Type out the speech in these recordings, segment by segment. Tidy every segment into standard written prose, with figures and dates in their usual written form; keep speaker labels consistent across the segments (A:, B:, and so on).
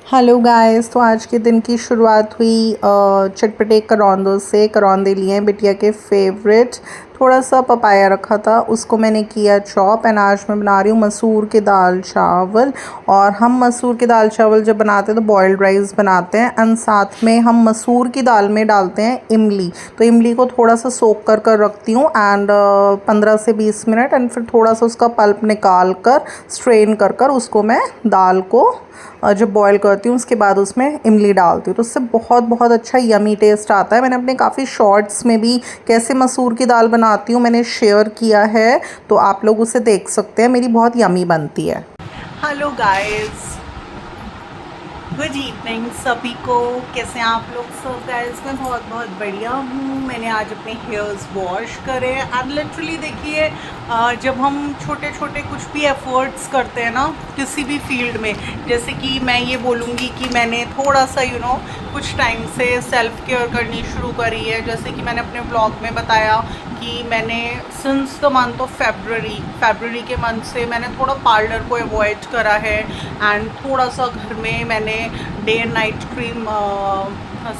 A: Hello guys. तो आज के दिन की शुरुआत हुई चटपटे करौंदों से। करौंदे लिए हैं बिटिया के फेवरेट। थोड़ा सा पपाया रखा था, उसको मैंने किया चॉप। एंड आज मैं बना रही हूँ मसूर के दाल चावल। और हम मसूर के दाल चावल जब बनाते हैं तो बॉयल्ड राइस बनाते हैं, एंड साथ में हम मसूर की दाल में डालते हैं इमली। तो इमली को थोड़ा सा सोक कर रखती हूँ एंड 15 से 20 मिनट, एंड फिर थोड़ा सा उसका पल्प निकाल कर स्ट्रेन कर उसको मैं दाल को जब बॉईल करती हूँ उसके बाद उसमें इमली डालती हूँ, तो उससे बहुत बहुत अच्छा यमी टेस्ट आता है। मैंने अपने काफ़ी शॉर्ट्स में भी कैसे मसूर की दाल बनाती हूँ मैंने शेयर किया है, तो आप लोग उसे देख सकते हैं। मेरी बहुत यमी बनती है। हेलो गाइस, गुड इवनिंग सभी को। कैसे हैं आप लोग सब गाइस? मैं बहुत बहुत बढ़िया हूँ। मैंने आज अपने हेयर्स वॉश करे एंड लिटरली देखिए, जब हम छोटे छोटे कुछ भी एफर्ट्स करते हैं ना किसी भी फील्ड में, जैसे कि मैं ये बोलूँगी कि मैंने थोड़ा सा कुछ टाइम से सेल्फ केयर करनी शुरू करी है। जैसे कि मैंने अपने ब्लॉग में बताया कि मैंने since the month of February के मंथ से मैंने थोड़ा पार्लर को अवॉइड करा है। एंड थोड़ा सा घर में मैंने day and night cream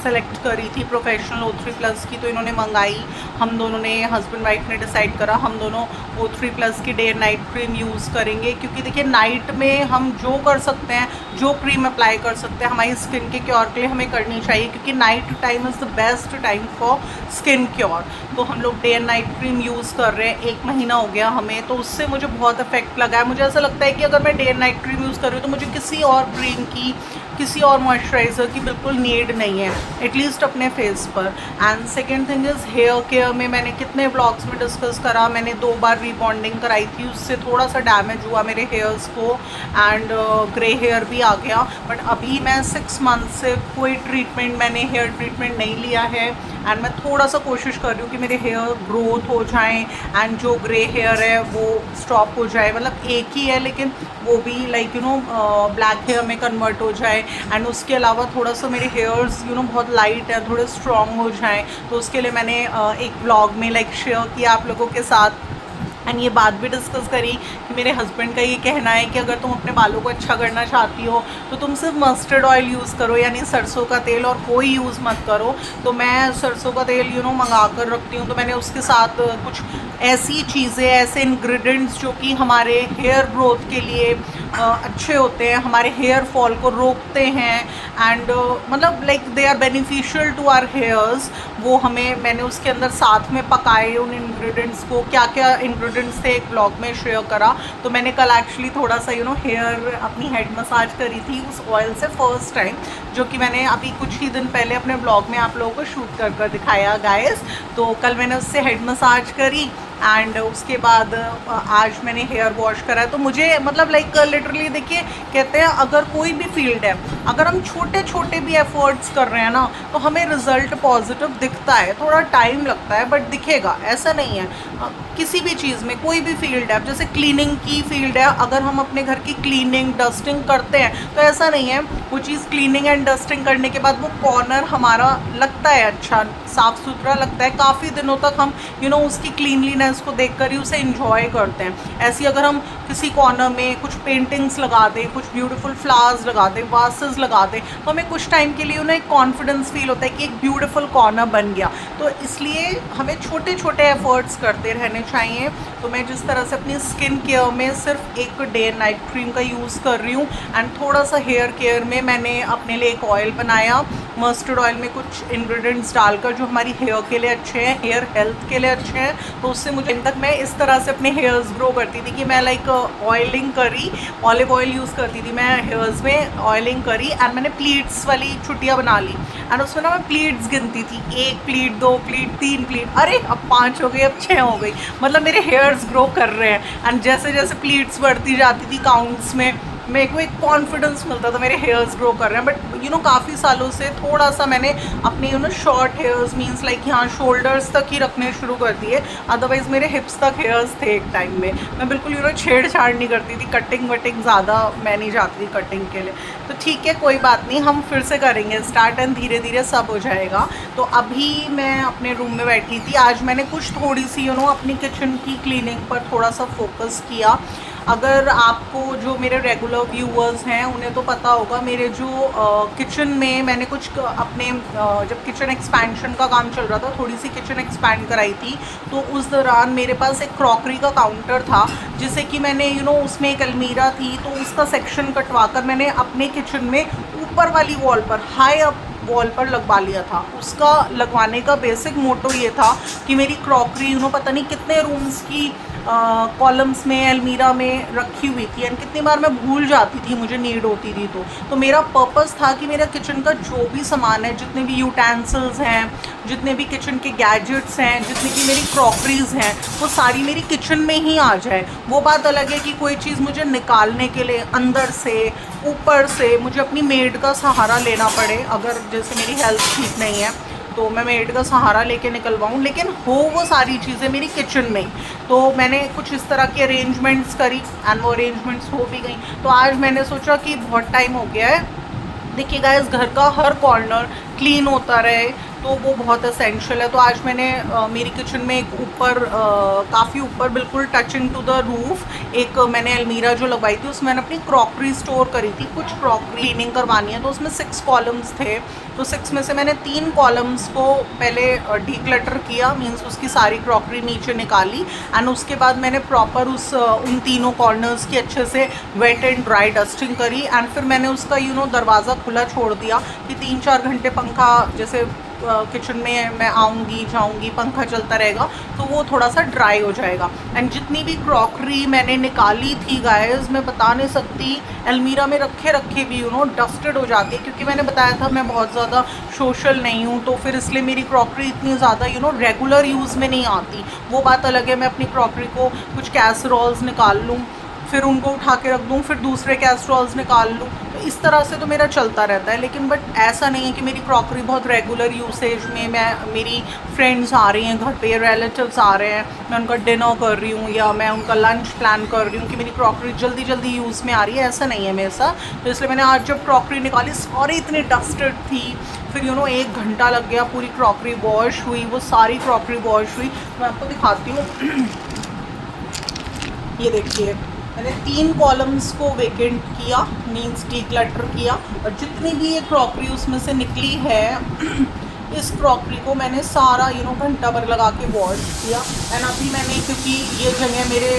A: select करी थी प्रोफेशनल O3+ की, तो इन्होंने मंगाई। हम दोनों ने, हस्बैंड वाइफ ने डिसाइड करा हम दोनों O3+ की day and night cream use करेंगे, क्योंकि देखिए नाइट में हम जो कर सकते हैं, जो क्रीम अप्लाई कर सकते हैं हमारी स्किन के क्योर के लिए हमें करनी चाहिए, क्योंकि night time is the best time for skin cure. तो हम लोग day and night cream use कर रहे हैं, 1 महीना हो गया हमें, तो उससे मुझे बहुत इफेक्ट लगा है। मुझे ऐसा लगता है कि अगर मैं day and night cream use कर रही हूँ तो मुझे किसी और क्रीम की, किसी और मॉइस्चराइज़र की बिल्कुल नीड नहीं है, एटलीस्ट अपने फेस पर। And second thing is here care में मैंने कितने ब्लॉग्स में डिस्कस करा, मैंने 2 बार रीबॉन्डिंग कराई थी, उससे थोड़ा सा डैमेज हुआ मेरे हेयर्स को एंड ग्रे हेयर भी आ गया। बट अभी मैं 6 मंथ से कोई ट्रीटमेंट, मैंने हेयर ट्रीटमेंट नहीं लिया है। एंड मैं थोड़ा सा कोशिश कर रही हूँ कि मेरे हेयर ग्रोथ हो जाएँ एंड जो ग्रे हेयर है वो स्टॉप हो जाए। मतलब एक ही है लेकिन वो भी लाइक ब्लैक हेयर में कन्वर्ट हो जाए। एंड उसके अलावा थोड़ा सा मेरे हेयर्स बहुत लाइट है, थोड़े स्ट्रॉन्ग हो जाएं, तो उसके लिए मैंने एक ब्लॉग में लाइक शेयर किया आप लोगों के साथ। एंड ये बात भी डिस्कस करी कि मेरे हस्बैंड का ये कहना है कि अगर तुम अपने बालों को अच्छा करना चाहती हो तो तुम सिर्फ मस्टर्ड ऑयल यूज़ करो, यानी सरसों का तेल, और कोई यूज़ मत करो। तो मैं सरसों का तेल मंगा कर रखती हूँ, तो मैंने उसके साथ कुछ ऐसी चीज़ें, ऐसे इंग्रेडिएंट्स जो कि हमारे हेयर ग्रोथ के लिए अच्छे होते हैं, हमारे हेयर फॉल को रोकते हैं एंड मतलब like they are beneficial to our hairs, वो मैंने उसके अंदर साथ में पकाए उन इंग्रेडिएंट्स को। क्या क्या इंग्रेडिएंट्स थे एक ब्लॉग में शेयर करा। तो मैंने कल एक्चुअली थोड़ा सा हेयर अपनी हेड मसाज करी थी उस ऑयल से फर्स्ट टाइम, जो कि मैंने अभी कुछ ही दिन पहले अपने ब्लॉग में आप लोगों को शूट कर दिखाया गाइस। तो कल मैंने उससे हेड मसाज करी एंड उसके बाद आज मैंने हेयर वॉश करा है। तो मुझे मतलब लाइक लिटरली देखिए, कहते हैं अगर कोई भी फील्ड है, अगर हम छोटे छोटे भी एफर्ट्स कर रहे हैं ना तो हमें रिजल्ट पॉजिटिव दिखता है। थोड़ा टाइम लगता है बट दिखेगा, ऐसा नहीं है। किसी भी चीज़ में, कोई भी फील्ड है, जैसे क्लीनिंग की फील्ड है, अगर हम अपने घर की क्लीनिंग डस्टिंग करते हैं तो ऐसा नहीं है वो चीज़ क्लीनिंग एंड डस्टिंग करने के बाद वो कॉर्नर हमारा लगता है अच्छा, साफ़ सुथरा लगता है, काफ़ी दिनों तक हम उसकी क्लीनलीनेस को देखकर ही उसे इंजॉय करते हैं। ऐसी अगर हम किसी कॉर्नर में कुछ पेंटिंग्स लगा दें, कुछ ब्यूटीफुल फ्लावर्स लगा दें, वासेस लगा दें, तो हमें कुछ टाइम के लिए एक कॉन्फिडेंस फील होता है कि एक ब्यूटीफुल कॉर्नर बन गया। तो इसलिए हमें छोटे छोटे एफर्ट्स करते रहने चाहिए। तो मैं जिस तरह से अपनी स्किन केयर में सिर्फ एक डे एंड नाइट क्रीम का यूज़ कर रही हूँ एंड थोड़ा सा हेयर केयर में मैंने अपने लिए एक ऑयल बनाया, मस्टर्ड ऑयल में कुछ इंग्रेडिएंट्स डालकर, जो हमारी हेयर के लिए अच्छे हैं, हेयर हेल्थ के लिए अच्छे हैं। तो उससे मुझे तक मैं इस तरह से अपने हेयर्स ग्रो करती थी कि मैं लाइक ऑयलिंग करी, ऑलिव ऑयल यूज़ करती थी मैं हेयर्स में, ऑयलिंग करी एंड मैंने प्लीट्स वाली छुट्टियाँ बना ली एंड उसमें ना मैं प्लीट्स गिनती थी, 1 प्लीट, 2 प्लीट, 3 प्लीट, अरे अब 5 हो गई, अब 6 हो गई। मतलब मेरे हेयर्स ग्रो कर रहे हैं एंड जैसे जैसे प्लीट्स बढ़ती जाती थी काउंट्स में, मेरे को एक कॉन्फिडेंस मिलता था मेरे हेयर्स ग्रो कर रहे हैं। बट काफ़ी सालों से थोड़ा सा मैंने अपने शॉर्ट हेयर्स मीन्स लाइक यहाँ शोल्डर्स तक ही रखने शुरू कर दिए, अदरवाइज़ मेरे हिप्स तक हेयर्स थे एक टाइम में। मैं बिल्कुल छेड़छाड़ नहीं करती थी, कटिंग वटिंग ज़्यादा मैं नहीं जाती थी कटिंग के लिए। तो ठीक है, कोई बात नहीं, हम फिर से करेंगे स्टार्ट एंड धीरे धीरे सब हो जाएगा। तो अभी मैं अपने रूम में बैठी थी, आज मैंने कुछ थोड़ी सी अपनी किचन की क्लीनिंग पर थोड़ा सा फोकस किया। अगर आपको जो मेरे रेगुलर व्यूअर्स हैं उन्हें तो पता होगा, मेरे जो किचन में मैंने कुछ अपने जब किचन एक्सपेंशन का काम चल रहा था, थोड़ी सी किचन एक्सपैंड कराई थी, तो उस दौरान मेरे पास एक क्रॉकरी का काउंटर था, जिसे कि मैंने उसमें एक अलमीरा थी, तो उसका सेक्शन कटवा कर मैंने अपने किचन में ऊपर वाली वॉल पर, हाई अप वॉल पर लगवा लिया था। उसका लगवाने का बेसिक मोटो ये था कि मेरी क्रॉकरी पता नहीं कितने रूम्स की कॉलम्स में, अलमीरा में रखी हुई थी, एंड कितनी बार मैं भूल जाती थी, मुझे नीड होती थी। तो मेरा पर्पस था कि मेरा किचन का जो भी सामान है, जितने भी यूटेंसिल्स हैं, जितने भी किचन के गैजेट्स हैं, जितनी भी मेरी क्रॉकरीज हैं, वो सारी मेरी किचन में ही आ जाए। वो बात अलग है कि कोई चीज़ मुझे निकालने के लिए अंदर से, ऊपर से, मुझे अपनी मेड का सहारा लेना पड़े, अगर जैसे मेरी हेल्थ ठीक नहीं है तो मैं मेड का सहारा लेके निकलवाऊँ, लेकिन हो वो सारी चीज़ें मेरी किचन में ही। तो मैंने कुछ इस तरह की अरेंजमेंट्स करी, एंड वो अरेंजमेंट्स हो भी गई। तो आज मैंने सोचा कि बहुत टाइम हो गया है, देखिए गाइस, घर का हर कॉर्नर क्लीन होता रहे, तो वो बहुत असेंशियल है। तो आज मैंने मेरी किचन में एक ऊपर, काफ़ी ऊपर, बिल्कुल टचिंग टू द रूफ, एक मैंने अलमीरा जो लगवाई थी, उसमें मैंने अपनी क्रॉकरी स्टोर करी थी। कुछ क्रॉकरी क्लीनिंग करवानी है, तो उसमें 6 कॉलम्स थे, तो 6 में से मैंने 3 कॉलम्स को पहले डीक्लटर किया, मीन्स उसकी सारी क्रॉकरी नीचे निकाली, एंड उसके बाद मैंने प्रॉपर उन तीनों कॉर्नर्स की अच्छे से वेट एंड ड्राई डस्टिंग करी, एंड फिर मैंने उसका दरवाज़ा खुला छोड़ दिया कि 3-4 घंटे पंखा, जैसे किचन में मैं आऊँगी जाऊँगी, पंखा चलता रहेगा, तो वो थोड़ा सा ड्राई हो जाएगा। एंड जितनी भी क्रॉकरी मैंने निकाली थी गाइस, मैं बता नहीं सकती, अलमीरा में रखे रखे भी डस्टेड हो जाती है, क्योंकि मैंने बताया था मैं बहुत ज़्यादा सोशल नहीं हूँ, तो फिर इसलिए मेरी क्रॉकरी इतनी ज़्यादा रेगुलर यूज़ में नहीं आती। वो बात अलग है, मैं अपनी क्रॉकरी को कुछ कैसरोल्स निकाल लूँ, फिर उनको उठा के रख दूँ, फिर दूसरे कैसरोल्स निकाल लूँ, तो इस तरह से तो मेरा चलता रहता है। लेकिन बट ऐसा नहीं है कि मेरी क्रॉकरी बहुत रेगुलर यूसेज में, मेरी फ्रेंड्स आ रही हैं घर पे, रिलेटिव्स आ रहे हैं, मैं उनका डिनर कर रही हूँ या मैं उनका लंच प्लान कर रही हूँ कि मेरी क्रॉकरी जल्दी जल्दी यूज़ में आ रही है, ऐसा नहीं है मेरे साथ। तो इसलिए मैंने आज जब क्रॉकरी निकाली, सारी इतनी डस्टेड थी, फिर 1 घंटा लग गया, पूरी क्रॉकरी वॉश हुई, वो सारी क्रॉकरी वॉश हुई। मैं आपको दिखाती हूँ, ये देखिए, मैंने 3 कॉलम्स को वेकेंट किया, मीन्स डीक्लटर किया, और जितनी भी ये क्रॉकरी उसमें से निकली है इस क्रॉकरी को मैंने सारा घंटा भर लगा के वॉश किया। एंड अभी मैंने, क्योंकि ये जगह मेरे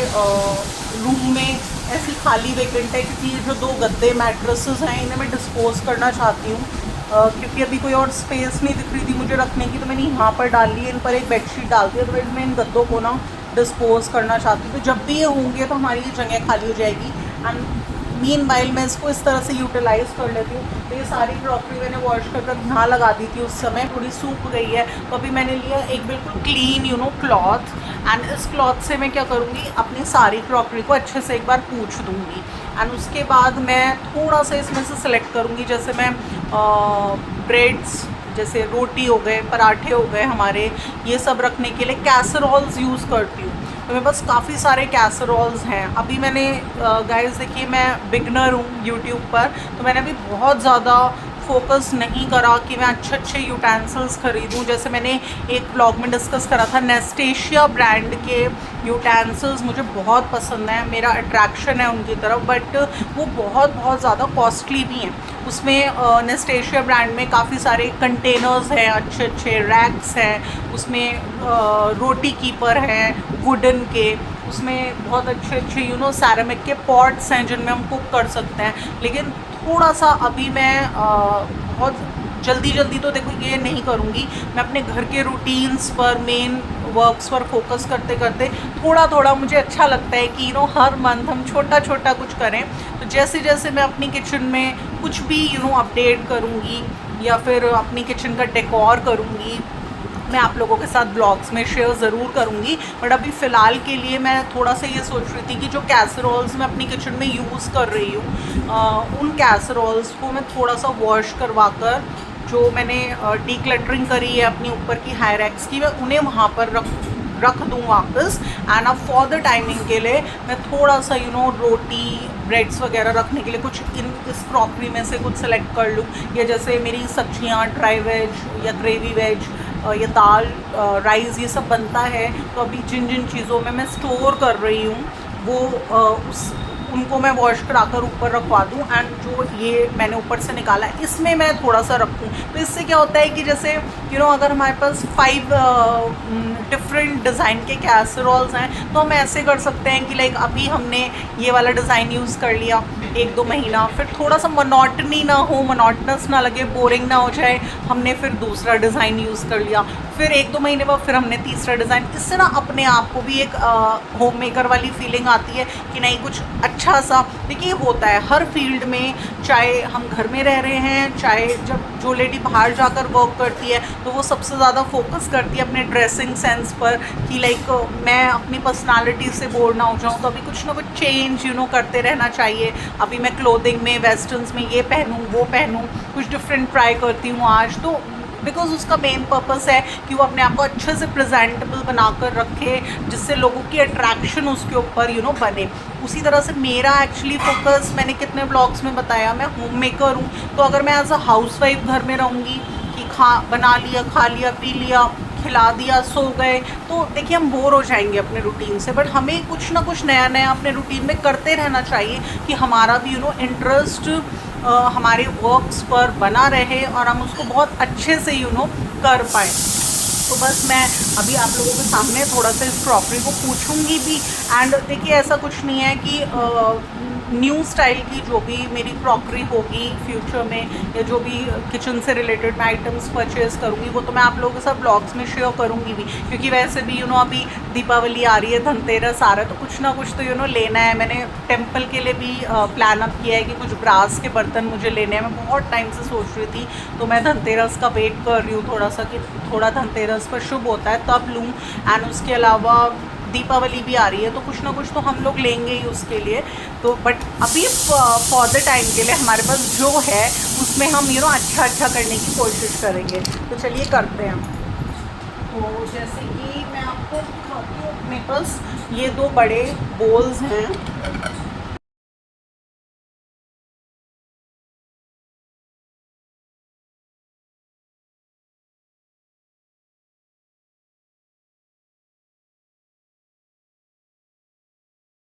A: रूम में ऐसी खाली वेकेंट है, क्योंकि ये जो 2 गद्दे मैट्रेसेस हैं इन्हें मैं डिस्पोज करना चाहती हूँ, क्योंकि अभी कोई और स्पेस नहीं दिख रही थी मुझे रखने की, तो मैंने यहाँ पर डाल ली, इन पर एक बेडशीट डाल दी, तो मैं इन गद्दों को डिस्पोज करना चाहती हूँ। तो जब भी ये होंगे तो हमारी ये जगह खाली हो जाएगी, एंड मीनवाइल मैं इसको इस तरह से यूटिलाइज़ कर लेती हूँ। तो ये सारी क्रॉकरी मैंने वॉश कर यहाँ लगा दी थी, उस समय थोड़ी सूख गई है, तो अभी मैंने लिया एक बिल्कुल क्लीन क्लॉथ, एंड इस क्लॉथ से मैं क्या करूँगी, अपनी सारी क्रॉकरी को अच्छे से एक बार पूछ दूँगी, एंड उसके बाद मैं थोड़ा सा इसमें से सिलेक्ट करूँगी। जैसे मैं ब्रेड्स, जैसे रोटी हो गए, पराठे हो गए हमारे, ये सब रखने के लिए कैसरोल्स यूज़ करती हूँ। तो मेरे पास काफ़ी सारे कैसरोल्स हैं। अभी मैंने गाइस देखिए, मैं बिगनर हूँ यूट्यूब पर, तो मैंने अभी बहुत ज़्यादा फोकस नहीं करा कि मैं अच्छे अच्छे यूटेंसिल्स खरीदूँ। जैसे मैंने एक ब्लॉग में डिस्कस करा था, नेस्टेशिया ब्रांड के यूटेंसिल्स मुझे बहुत पसंद है, मेरा अट्रैक्शन है उनकी तरफ, बट वो बहुत बहुत ज़्यादा कॉस्टली भी हैं। उसमें नेस्टेशिया ब्रांड में काफ़ी सारे कंटेनर्स हैं, अच्छे अच्छे रैक्स हैं, उसमें रोटी कीपर हैं वुडन के, उसमें बहुत अच्छे अच्छे सैरामिक के पॉट्स हैं जिनमें हम कुक कर सकते हैं। लेकिन थोड़ा सा अभी मैं बहुत जल्दी तो देखो ये नहीं करूँगी, मैं अपने घर के रूटीन्स पर, मेन वर्क्स पर फोकस करते करते थोड़ा मुझे अच्छा लगता है कि हर मंथ हम छोटा छोटा कुछ करें। तो जैसे जैसे मैं अपनी किचन में कुछ भी अपडेट करूँगी या फिर अपनी किचन का डेकोर करूँगी, मैं आप लोगों के साथ ब्लॉग्स में शेयर ज़रूर करूँगी। बट अभी फ़िलहाल के लिए मैं थोड़ा सा ये सोच रही थी कि जो कैसरोल्स मैं अपनी किचन में यूज़ कर रही हूँ, उन कैसरोल्स को मैं थोड़ा सा वॉश करवा कर, जो मैंने डीक्लटरिंग करी है अपनी ऊपर की हाई रैक्स की, मैं उन्हें वहाँ पर रख दूँ वापस। एंड अब फॉर द टाइमिंग के लिए मैं थोड़ा सा रोटी, ब्रेड्स वगैरह रखने के लिए कुछ इस क्रॉकरी में से कुछ सेलेक्ट कर लूँ, या जैसे मेरी सब्जियाँ, ड्राई वेज या ग्रेवी वेज या दाल, राइस, ये सब बनता है, तो अभी जिन जिन चीज़ों में मैं स्टोर कर रही हूँ वो उनको मैं वॉश कराकर ऊपर रखवा दूँ, एंड जो ये मैंने ऊपर से निकाला है इसमें मैं थोड़ा सा रखूँ। तो इससे क्या होता है कि जैसे अगर हमारे पास 5 डिफरेंट डिज़ाइन के कैसरोल्स हैं तो हम ऐसे कर सकते हैं कि लाइक अभी हमने ये वाला डिज़ाइन यूज़ कर लिया 1-2 महीना, फिर थोड़ा सा मोनोटनी ना हो, मोनोटनस ना लगे, बोरिंग ना हो जाए, हमने फिर दूसरा डिज़ाइन यूज़ कर लिया, फिर 1-2 महीने बाद फिर हमने तीसरा डिज़ाइन। इससे ना अपने आप को भी एक होम मेकर वाली फीलिंग आती है कि नहीं कुछ अच्छा सा। देखिए होता है हर फील्ड में, चाहे हम घर में रह रहे हैं, चाहे जब जो लेडी बाहर जाकर वर्क करती है तो वो सबसे ज़्यादा फोकस करती है अपने ड्रेसिंग सेंस पर कि लाइक मैं अपनी पर्सनालिटी से बोर ना हो जाऊँ, तो अभी कुछ ना कुछ चेंज करते रहना चाहिए। अभी मैं क्लोथिंग में, वेस्टर्न्स में ये पहनूँ वो पहनूँ, कुछ डिफरेंट ट्राई करती हूँ आज तो, बिकॉज उसका मेन पर्पस है कि वो अपने आप को अच्छे से प्रेजेंटेबल बनाकर रखे, जिससे लोगों की अट्रैक्शन उसके ऊपर बने। उसी तरह से मेरा एक्चुअली फोकस, मैंने कितने ब्लॉग्स में बताया, मैं होम मेकर हूँ, तो अगर मैं एज अ हाउस वाइफ घर में रहूँगी कि बना लिया, खा लिया, पी लिया, खिला दिया, सो गए, तो देखिए हम बोर हो जाएंगे अपने रूटीन से। बट हमें कुछ ना कुछ नया नया अपने रूटीन में करते रहना चाहिए कि हमारा भी इंटरेस्ट हमारे वर्क्स पर बना रहे और हम उसको बहुत अच्छे से कर पाए। तो बस मैं अभी आप लोगों के सामने थोड़ा सा इस क्रॉकरी को पूछूंगी भी। एंड देखिए ऐसा कुछ नहीं है कि न्यू स्टाइल की जो भी मेरी क्रॉकरी होगी फ्यूचर में, या जो भी किचन से रिलेटेड मैं आइटम्स परचेज़ करूँगी, वो तो मैं आप लोगों के साथ ब्लॉग्स में शेयर करूँगी भी, क्योंकि वैसे भी अभी दीपावली आ रही है, धनतेरस आ रहा है, तो कुछ ना कुछ तो लेना है। मैंने टेम्पल के लिए भी प्लान अप किया है कि कुछ ब्रास के बर्तन मुझे लेने हैं। मैं बहुत टाइम से सोच रही थी, तो मैं धनतेरस का वेट कर रही हूँ थोड़ा सा कि थोड़ा धनतेरस पर शुभ होता है तब लूँ। एंड उसके अलावा दीपावली भी आ रही है, तो कुछ ना कुछ तो हम लोग लेंगे ही उसके लिए। तो बट अभी फॉर द टाइम के लिए हमारे पास जो है उसमें हम अच्छा करने की कोशिश करेंगे। तो चलिए करते हैं। तो जैसे कि मैं आपको दिखाती हूँ, मेरे पास ये 2 बड़े बोल्स हैं।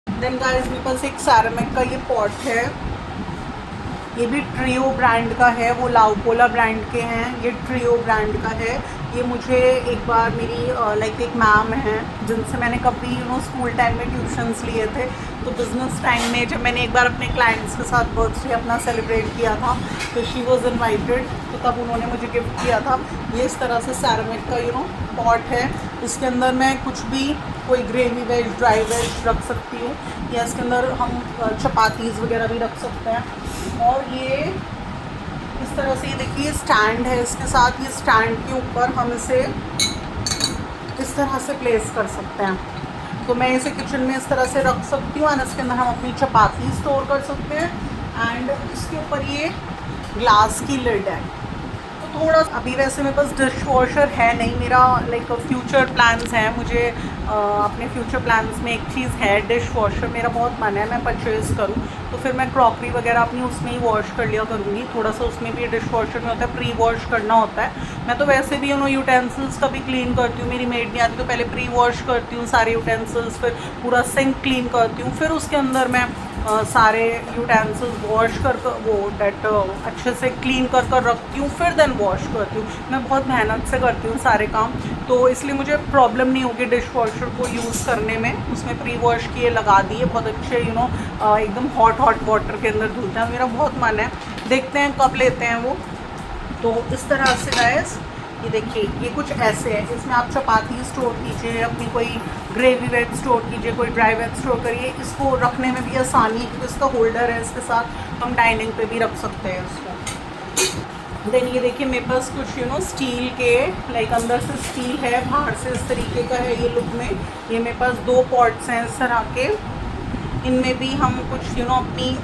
A: देन गाइस मेरे पास एक सैरामिक का ये पॉट है, ये भी ट्रियो ब्रांड का है, वो लाउपोला ब्रांड के हैं, ये ट्रियो ब्रांड का है। ये मुझे एक बार मेरी लाइक एक मैम है जिनसे मैंने कभी स्कूल टाइम में ट्यूशन्स लिए थे, तो बिज़नेस टाइम में जब मैंने एक बार अपने क्लाइंट्स के साथ बर्थडे अपना सेलिब्रेट किया था, तो शी वॉज इन्वाइटेड, तो तब उन्होंने मुझे गिफ्ट किया था। ये इस तरह से सैरामिक का पॉट है। इसके अंदर मैं कुछ भी, कोई ग्रेवी वेज, ड्राई वेज रख सकती हूँ, या इसके अंदर हम चपातीज़ वगैरह भी रख सकते हैं। और ये इस तरह से, ये देखिए स्टैंड है इसके साथ, ये स्टैंड के ऊपर हम इसे इस तरह से प्लेस कर सकते हैं। तो मैं इसे किचन में इस तरह से रख सकती हूँ, एंड इसके अंदर हम अपनी चपाती स्टोर कर सकते हैं। एंड इसके ऊपर ये ग्लास की लिड है। तो थोड़ा अभी वैसे मेरे पास डिश वॉशर है नहीं, मेरा लाइक फ्यूचर प्लान्स हैं, मुझे अपने फ्यूचर प्लान्स में एक चीज़ है डिश वॉशर, मेरा बहुत मन है मैं परचेज़ करूँ, तो फिर मैं क्रॉकरी वगैरह अपनी उसमें ही वॉश कर लिया करूँगी। थोड़ा सा उसमें भी डिश वॉशर में होता है, प्री वॉश करना होता है। मैं तो वैसे भी यूटेंसिल्स का भी क्लीन करती हूँ, मेरी मेड नहीं आती तो पहले प्री वॉश करती हूँ सारे यूटेंसिल्स, फिर पूरा सिंक क्लीन करती हूँ, फिर उसके अंदर मैं सारे यूटेंसिल्स वॉश कर वो डेट अच्छे से क्लीन कर रखती हूँ, फिर देन वॉश करती हूँ। मैं बहुत मेहनत से करती हूँ सारे काम, तो इसलिए मुझे प्रॉब्लम नहीं होगी डिश वॉशर को यूज़ करने में। उसमें प्री वॉश किए लगा दिए, बहुत अच्छे एकदम हॉट वाटर के अंदर धुलता है। मेरा बहुत मन है, देखते हैं कब लेते हैं वो। तो इस तरह से गाइस ये देखिए, ये कुछ ऐसे है, इसमें आप चपाती स्टोर कीजिए, अपनी कोई ग्रेवी वेज स्टोर कीजिए, कोई ड्राई वेज स्टोर करिए। इसको रखने में भी आसानी है क्योंकि इसका होल्डर है, इसके साथ हम डाइनिंग पे भी रख सकते हैं इसको। देन ये देखिए मेरे पास कुछ स्टील के, लाइक अंदर से स्टील है, बाहर से इस तरीके का है ये लुक में। ये मेरे पास 2 पॉट्स हैं इस तरह के, इनमें भी हम कुछ अपनी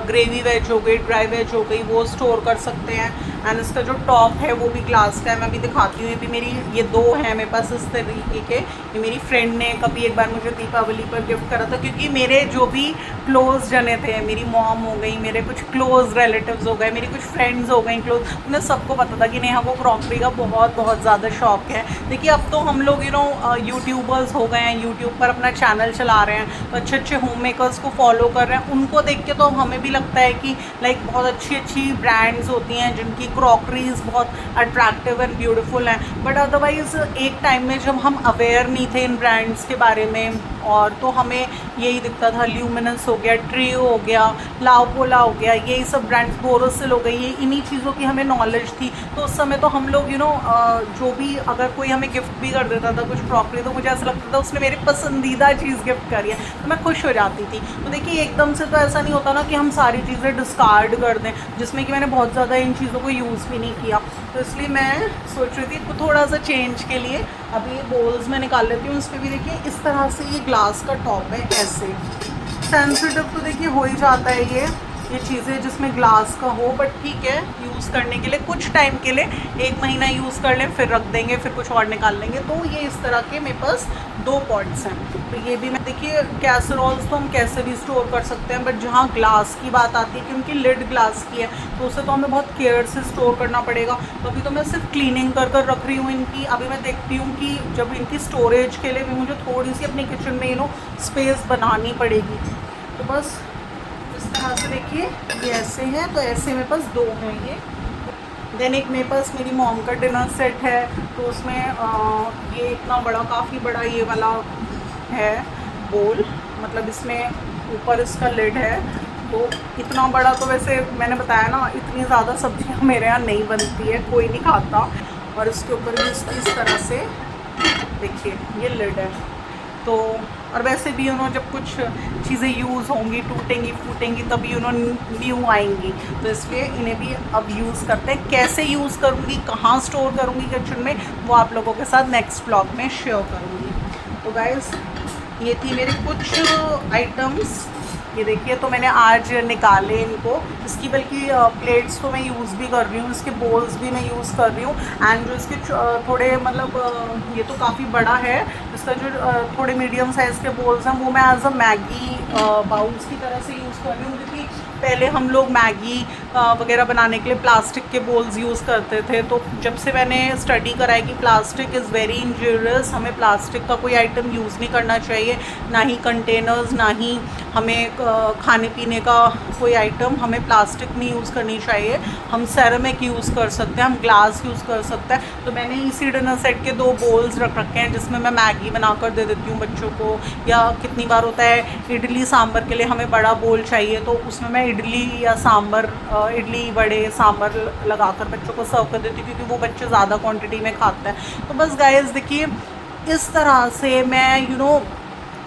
A: ग्रेवी वेज हो गई, ड्राई वेज हो गई, वो स्टोर कर सकते हैं। एंड इसका जो टॉप है वो भी ग्लास का है, मैं अभी दिखाती हूँ। ये भी मेरी, ये 2 हैं मेरे पास इस तरीके के। ये मेरी फ्रेंड ने कभी एक बार मुझे दीपावली पर गिफ्ट करा था, क्योंकि मेरे जो भी क्लोज जने थे, मेरी मॉम हो गई, मेरे कुछ क्लोज रिलेटिव्स हो गए, मेरी कुछ फ्रेंड्स हो गई क्लोज, उन्हें सबको पता था कि नेहा को क्रॉकरी का बहुत ज़्यादा शौक है। देखिए अब तो हम लोग यूट्यूबर्स हो गए हैं, यूट्यूब पर अपना चैनल चला रहे हैं, तो अच्छे होम मेकर्स क्रिएटर्स को फॉलो कर रहे हैं, उनको देख के तो हमें भी लगता है कि लाइक बहुत अच्छी अच्छी ब्रांड्स होती हैं जिनकी क्रॉकरीज बहुत अट्रैक्टिव एंड ब्यूटीफुल हैं। बट अदरवाइज़ एक टाइम में जब हम अवेयर नहीं थे इन ब्रांड्स के बारे में, और तो हमें यही दिखता था, ल्यूमिनस हो गया, ट्रियो हो गया, लाओपोला हो गया, यही सब ब्रांड्स, बोरोसिल हो गई, ये इन्हीं चीज़ों की हमें नॉलेज थी। तो उस समय तो हम लोग जो भी अगर कोई हमें गिफ्ट भी कर देता था कुछ क्रॉकरी, तो मुझे ऐसा लगता था उसने मेरी पसंदीदा चीज़ गिफ्ट करी है, तो मैं खुश हो जाती थी। तो देखिए एकदम से तो ऐसा नहीं होता ना कि हम सारी चीज़ें डिस्कार्ड कर दें, जिसमें कि मैंने बहुत ज़्यादा इन चीज़ों को यूज़ भी नहीं किया। तो इसलिए मैं सोच रही थी थोड़ा सा चेंज के लिए अभी ये बोल्स मैं निकाल लेती हूँ। इस पर भी देखिए इस तरह से ये ग्लास का टॉप है, ऐसे सेंसिटिव तो देखिए हो ही जाता है ये चीज़ें जिसमें ग्लास का हो, बट ठीक है यूज़ करने के लिए कुछ टाइम के लिए 1 महीना यूज़ कर लें, फिर रख देंगे, फिर कुछ और निकाल लेंगे। तो ये इस तरह के मेरे पास 2 पॉट्स हैं। तो ये भी मैं देखिए कैसरोल्स तो हम कैसे भी स्टोर कर सकते हैं, बट जहाँ ग्लास की बात आती है कि उनकी लिड ग्लास की है तो उसे तो हमें बहुत केयर से स्टोर करना पड़ेगा। तो अभी तो मैं सिर्फ क्लीनिंग कर रख रही हूँ इनकी। अभी मैं देखती हूँ कि जब इनकी स्टोरेज के लिए भी मुझे थोड़ी सी अपने किचन में स्पेस बनानी पड़ेगी। तो बस इस तरह से देखिए ये ऐसे हैं, तो ऐसे मेरे पास 2 हैं ये। देन एक मेरे पास मेरी मॉम का डिनर सेट है, तो उसमें ये इतना बड़ा, काफ़ी बड़ा ये वाला है बोल, मतलब इसमें ऊपर इसका लिड है, तो इतना बड़ा। तो वैसे मैंने बताया ना इतनी ज़्यादा सब्जियां मेरे यहाँ नहीं बनती है, कोई नहीं खाता। और इसके ऊपर भी इसकी इस तरह से देखिए ये लिड है। तो और वैसे भी जब कुछ चीज़ें यूज़ होंगी, टूटेंगी फूटेंगी, तभी न्यू आएंगी, तो इसलिए इन्हें भी अब यूज़ करते हैं। कैसे यूज़ करूँगी, कहाँ स्टोर करूँगी किचन में, वो आप लोगों के साथ नेक्स्ट व्लॉग में शेयर करूँगी। तो गाइस ये थी मेरे कुछ आइटम्स, ये देखिए। तो मैंने आज निकाले इनको, इसकी बल्कि प्लेट्स तो मैं यूज़ भी कर रही हूँ, इसके बोल्स भी मैं यूज़ कर रही हूँ। एंड जो इसके थोड़े मतलब ये तो काफ़ी बड़ा है, इसका जो थोड़े मीडियम साइज़ के बोल्स हैं वो मैं एज अ मैगी बाउल्स की तरह से यूज़ कर रही हूँ। क्योंकि पहले हम लोग मैगी वगैरह बनाने के लिए प्लास्टिक के बोल्स यूज़ करते थे। तो जब से मैंने स्टडी करा है कि प्लास्टिक इज़ वेरी इंजूरियस, हमें प्लास्टिक का कोई आइटम यूज़ नहीं करना चाहिए, ना ही कंटेनर्स, ना ही हमें खाने पीने का कोई आइटम हमें प्लास्टिक नहीं यूज़ करनी चाहिए। हम सेरेमिक यूज़ कर सकते हैं, हम ग्लास यूज़ कर सकते हैं। तो मैंने इसी डिनर सेट के 2 बोल्स रख रखे हैं, जिसमें मैं मैगी बनाकर दे देती हूँ बच्चों को। या कितनी बार होता है इडली सांभर के लिए हमें बड़ा बोल चाहिए, तो उसमें मैं इडली या सांभर, इडली वड़े सांभर लगाकर बच्चों को सर्व कर देती हूँ, क्योंकि वो बच्चे ज़्यादा क्वांटिटी में खाते हैं। तो बस गाइस देखिए इस तरह से मैं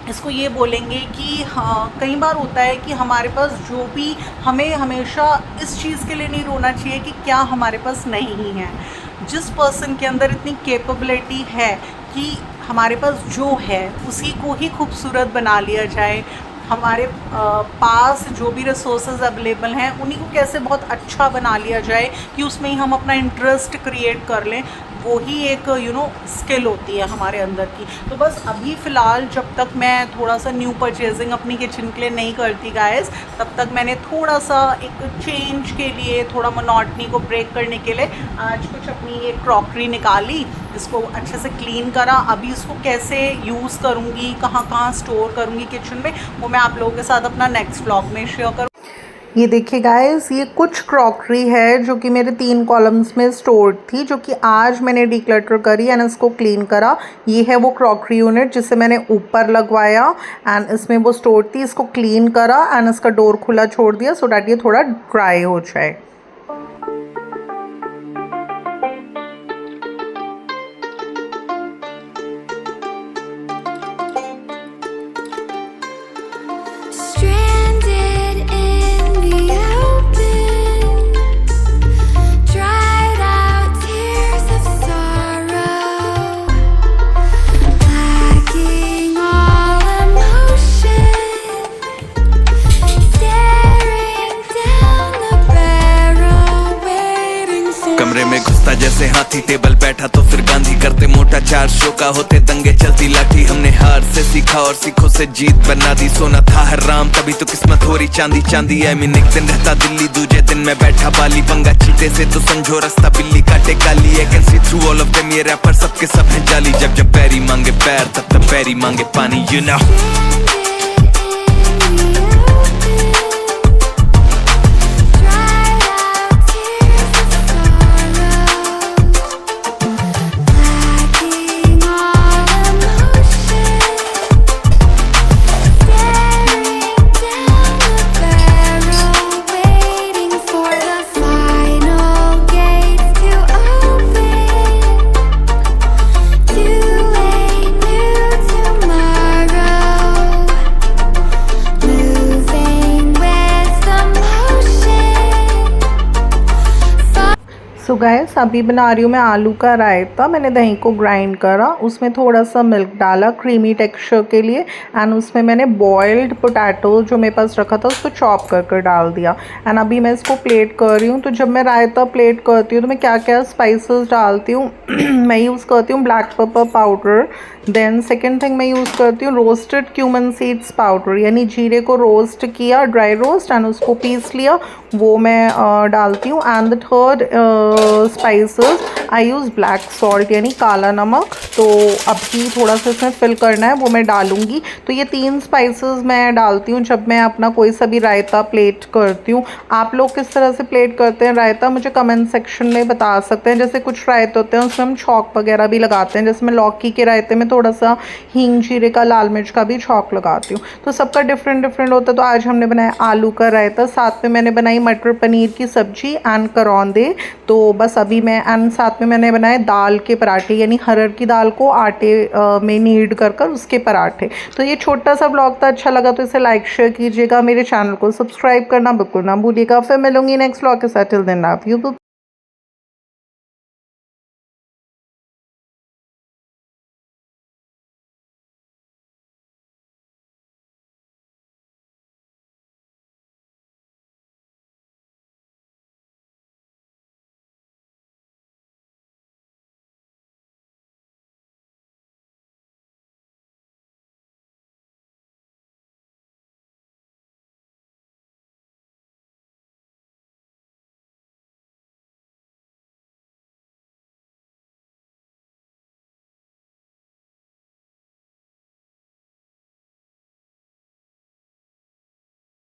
A: इसको ये बोलेंगे कि हाँ, कई बार होता है कि हमारे पास जो भी, हमें हमेशा इस चीज़ के लिए नहीं रोना चाहिए कि क्या हमारे पास नहीं है। जिस पर्सन के अंदर इतनी कैपेबिलिटी है कि हमारे पास जो है उसी को ही खूबसूरत बना लिया जाए, हमारे पास जो भी रिसोर्सेज अवेलेबल हैं उन्हीं को कैसे बहुत अच्छा बना लिया जाए कि उसमें ही हम अपना इंटरेस्ट क्रिएट कर लें, वो ही एक स्किल होती है हमारे अंदर की। तो बस अभी फ़िलहाल जब तक मैं थोड़ा सा न्यू परचेजिंग अपनी किचन के लिए नहीं करती गाइस, तब तक मैंने थोड़ा सा एक चेंज के लिए, थोड़ा मोनोटनी को ब्रेक करने के लिए आज कुछ अपनी ये क्रॉकरी निकाली, इसको अच्छे से क्लीन करा। अभी इसको कैसे यूज़ करूँगी, कहाँ कहाँ स्टोर करूँगी किचन में, वो मैं आप लोगों के साथ अपना नेक्स्ट व्लॉग में शेयर करूँ। ये देखिए गाइस, ये कुछ क्रॉकरी है जो कि मेरे 3 कॉलम्स में स्टोर्ड थी, जो कि आज मैंने डिक्लटर करी एंड इसको क्लीन करा। ये है वो क्रॉकरी यूनिट जिसे मैंने ऊपर लगवाया एंड इसमें वो स्टोर्ड थी, इसको क्लीन करा एंड इसका डोर खुला छोड़ दिया सो डैट ये थोड़ा ड्राई हो जाए।
B: जैसे हाथी टेबल बैठा तो फिर गांधी करते मोटा 4 शो का होते दंगे चलती लाठी। हमने हार से सीखा और सीखों से जीत बना दी। सोना था हर राम तभी तो किस्मत हो रही चांदी चांदी। आई मीन एक दिन रहता दिल्ली, दूजे दिन मैं बैठा बाली। पंगा चीते से तो समझो रास्ता बिल्ली काटे काली। I can see through all of them, ये रैपर सबके सब हैं जाली। जब जब पैरी मांगे पैर तब तब पैरी मांगे पानी, you know।
A: सो गाइस अभी बना रही हूँ मैं आलू का रायता। मैंने दही को ग्राइंड करा, उसमें थोड़ा सा मिल्क डाला क्रीमी टेक्सचर के लिए, एंड उसमें मैंने बॉइल्ड पोटैटो जो मेरे पास रखा था उसको चॉप कर कर डाल दिया। एंड अभी मैं इसको प्लेट कर रही हूँ। तो जब मैं रायता प्लेट करती हूँ तो मैं क्या क्या स्पाइसेस डालती हूँ मैं यूज़ करती हूँ black pepper powder. Then second thing मैं यूज़ करती हूँ रोस्टेड क्यूमन सीड्स पाउडर, यानी जीरे को रोस्ट किया, ड्राई रोस्ट, एंड उसको पीस लिया, वो मैं डालती हूँ। And the third spices I use black salt यानी काला नमक। तो अभी थोड़ा सा इसमें फिल करना है वो मैं डालूँगी। तो ये 3 स्पाइसेस मैं डालती हूँ जब मैं अपना कोई सा भी रायता प्लेट करती हूँ। आप लोग किस तरह से प्लेट करते हैं रायता मुझे कमेंट सेक्शन में बता सकते हैं। जैसे कुछ रायते होते हैं उसमें हम छौंक वगैरह भी लगाते हैं, जैसे मैं लौकी के रायते में थोड़ा सा हींग जीरे का लाल मिर्च का भी छौंक लगाती हूँ। तो सबका डिफरेंट डिफरेंट होता है। तो आज हमने बनाया आलू का रायता, साथ में मैंने बनाई मटर पनीर की सब्जी एंड करौंदे। तो बस अभी मैं एंड साथ में मैंने बनाए दाल के पराठे, यानी हरड़ की दाल को आटे में नीड कर कर उसके पराठे। तो ये छोटा सा ब्लॉग था, अच्छा लगा तो इसे लाइक शेयर कीजिएगा, मेरे चैनल को सब्सक्राइब करना बिल्कुल ना भूलिएगा। फिर मिलूंगी नेक्स्ट ब्लॉग के साथ। Till then love you.